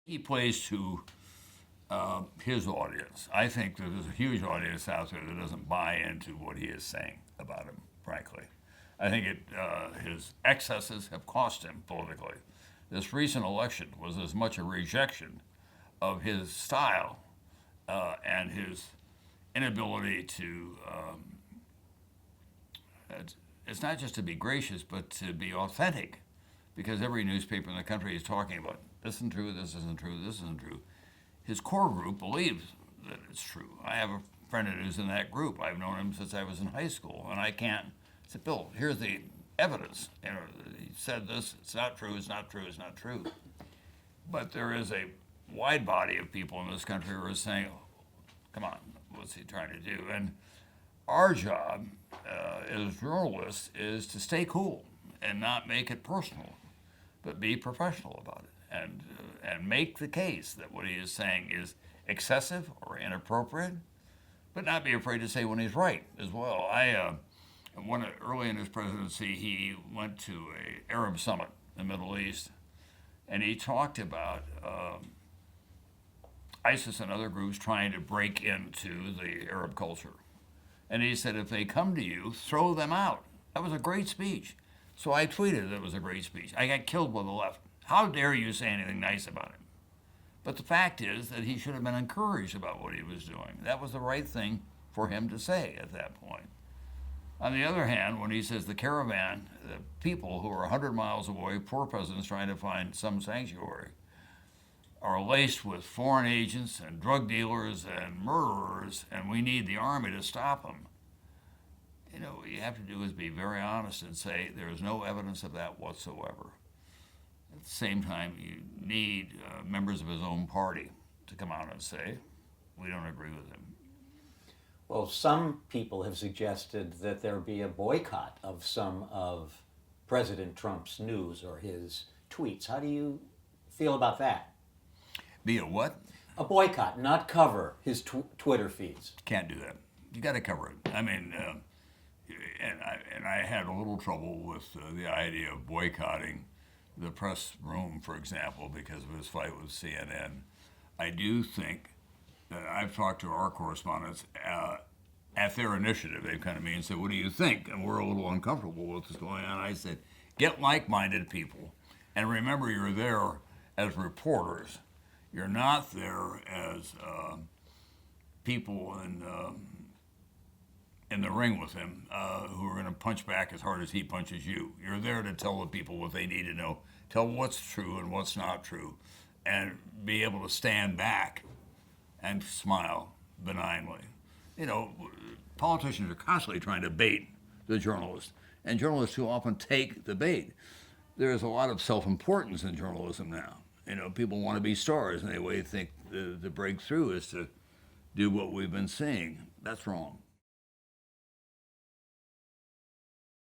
He plays to his audience. I think that there's a huge audience out there that doesn't buy into what he is saying about him, frankly. I think his excesses have cost him politically. This recent election was as much a rejection of his style and his inability to, it's not just to be gracious, but to be authentic. Because every newspaper in the country is talking about this isn't true, this isn't true, this isn't true. His core group believes that it's true. I have a friend who's in that group. I've known him since I was in high school, and I can't say, Bill, here's the evidence. You know, he said this, it's not true, it's not true, it's not true. But there is a wide body of people in this country who are saying, oh, come on, what's he trying to do? And our job as journalists is to stay cool and not make it personal, but be professional about it and make the case that what he is saying is excessive or inappropriate, but not be afraid to say when he's right as well. Early in his presidency, he went to an Arab summit in the Middle East, and he talked about ISIS and other groups trying to break into the Arab culture. And he said, if they come to you, throw them out. That was a great speech. So I tweeted it was a great speech. I got killed by the left. How dare you say anything nice about him? But the fact is that he should have been encouraged about what he was doing. That was the right thing for him to say at that point. On the other hand, when he says the caravan, the people who are 100 miles away, poor peasants trying to find some sanctuary, are laced with foreign agents and drug dealers and murderers, and we need the army to stop them. You know, what you have to do is be very honest and say there is no evidence of that whatsoever. At the same time, you need members of his own party to come out and say, we don't agree with him. Well, some people have suggested that there be a boycott of some of President Trump's news or his tweets. How do you feel about that? Be a what? A boycott, not cover his Twitter feeds. Can't do that. You got to cover it. I mean, and I had a little trouble with the idea of boycotting the press room, for example, because of his fight with CNN. I do think that I've talked to our correspondents at their initiative. They come to me and say, what do you think? And we're a little uncomfortable with what's going on. I said, get like-minded people. And remember, you're there as reporters. You're not there as people in the ring with him who are going to punch back as hard as he punches you. You're there to tell the people what they need to know, tell what's true and what's not true, and be able to stand back and smile benignly. You know, politicians are constantly trying to bait the journalists, and journalists too often take the bait. There's a lot of self-importance in journalism now. You know, people want to be stars, and they think the breakthrough is to do what we've been seeing. That's wrong.